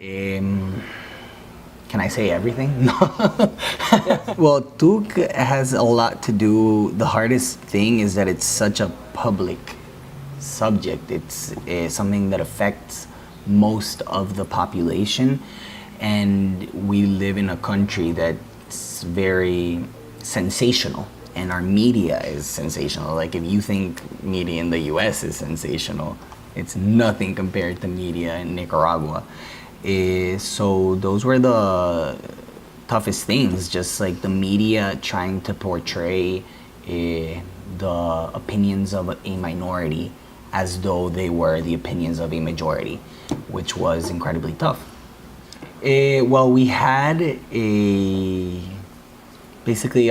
Um, can I say everything? No. Well, Tuk has a lot to do. The hardest thing is that it's such a public subject. It's something that affects most of the population, and we live in a country that's very sensational, and our media is sensational. Like, if you think media in the US is sensational, it's nothing compared to media in Nicaragua. So those were the toughest things, just like the media trying to portray the opinions of a minority as though they were the opinions of a majority, which was incredibly tough. Well, we had basically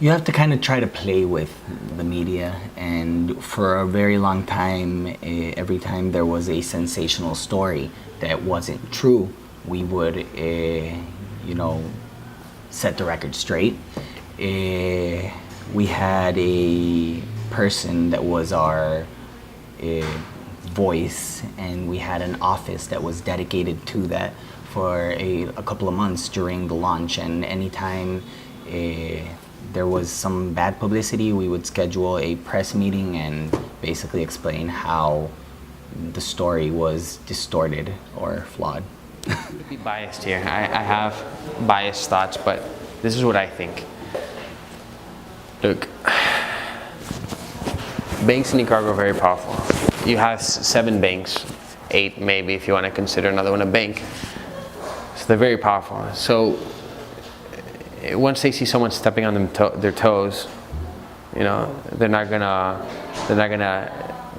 you have to kind of try to play with the media, and for a very long time, every time there was a sensational story that wasn't true, we would set the record straight. We had a person that was our voice, and we had an office that was dedicated to that for a couple of months during the launch. And anytime there was some bad publicity, we would schedule a press meeting and basically explain how the story was distorted or flawed. To be biased here, I have biased thoughts, but this is what I think. Look, banks in Nicaragua are very powerful. You have 7 banks, 8 maybe if you want to consider another one a bank. So they're very powerful. So once they see someone stepping on their toes, they're not gonna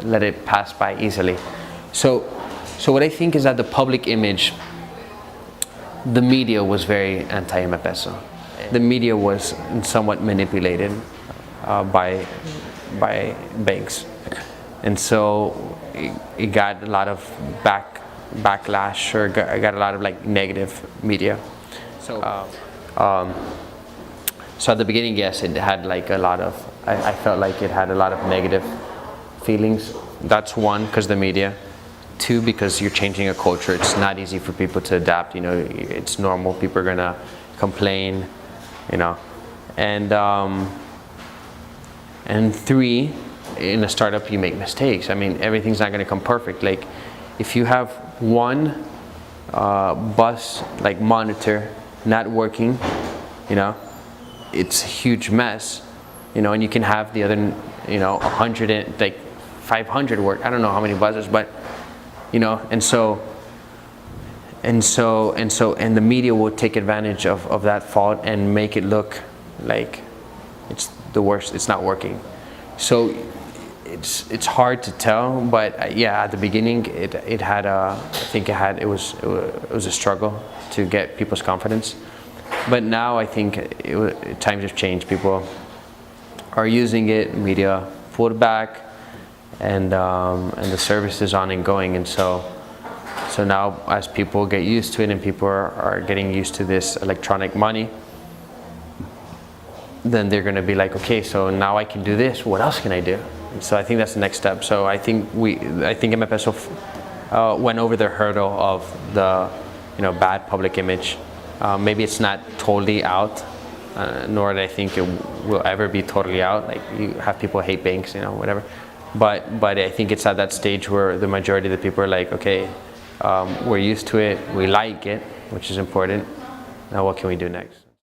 let it pass by easily. So what I think is that the public image, the media was very anti-M-Peso. The media was somewhat manipulated by banks, and so it got a lot of backlash, or got a lot of negative media. So at the beginning, yes, it had a lot of, I felt like it had a lot of negative feelings. That's one, because the media. 2, because you're changing a culture. It's not easy for people to adapt. It's normal. People are gonna complain, and 3, in a startup, you make mistakes. I mean, everything's not gonna come perfect. Like, if you have one bus monitor not working, it's a huge mess, and you can have the other 100 and 500 work. I don't know how many buses, but and the media will take advantage of that fault and make it look like it's the worst. It's not working. So it's hard to tell, but yeah, at the beginning it had it was a struggle to get people's confidence. But now I think times have changed. People are using it. Media pulled back, and the service is on and going. And so now, as people get used to it, and people are getting used to this electronic money, then they're going to be like, okay, so now I can do this. What else can I do? And so I think that's the next step. So I think M-Peso went over the hurdle of the bad public image. Maybe it's not totally out, nor do I think it will ever be totally out. Like, you have people hate banks, whatever. But I think it's at that stage where the majority of the people are like, okay, we're used to it, we like it, which is important. Now what can we do next?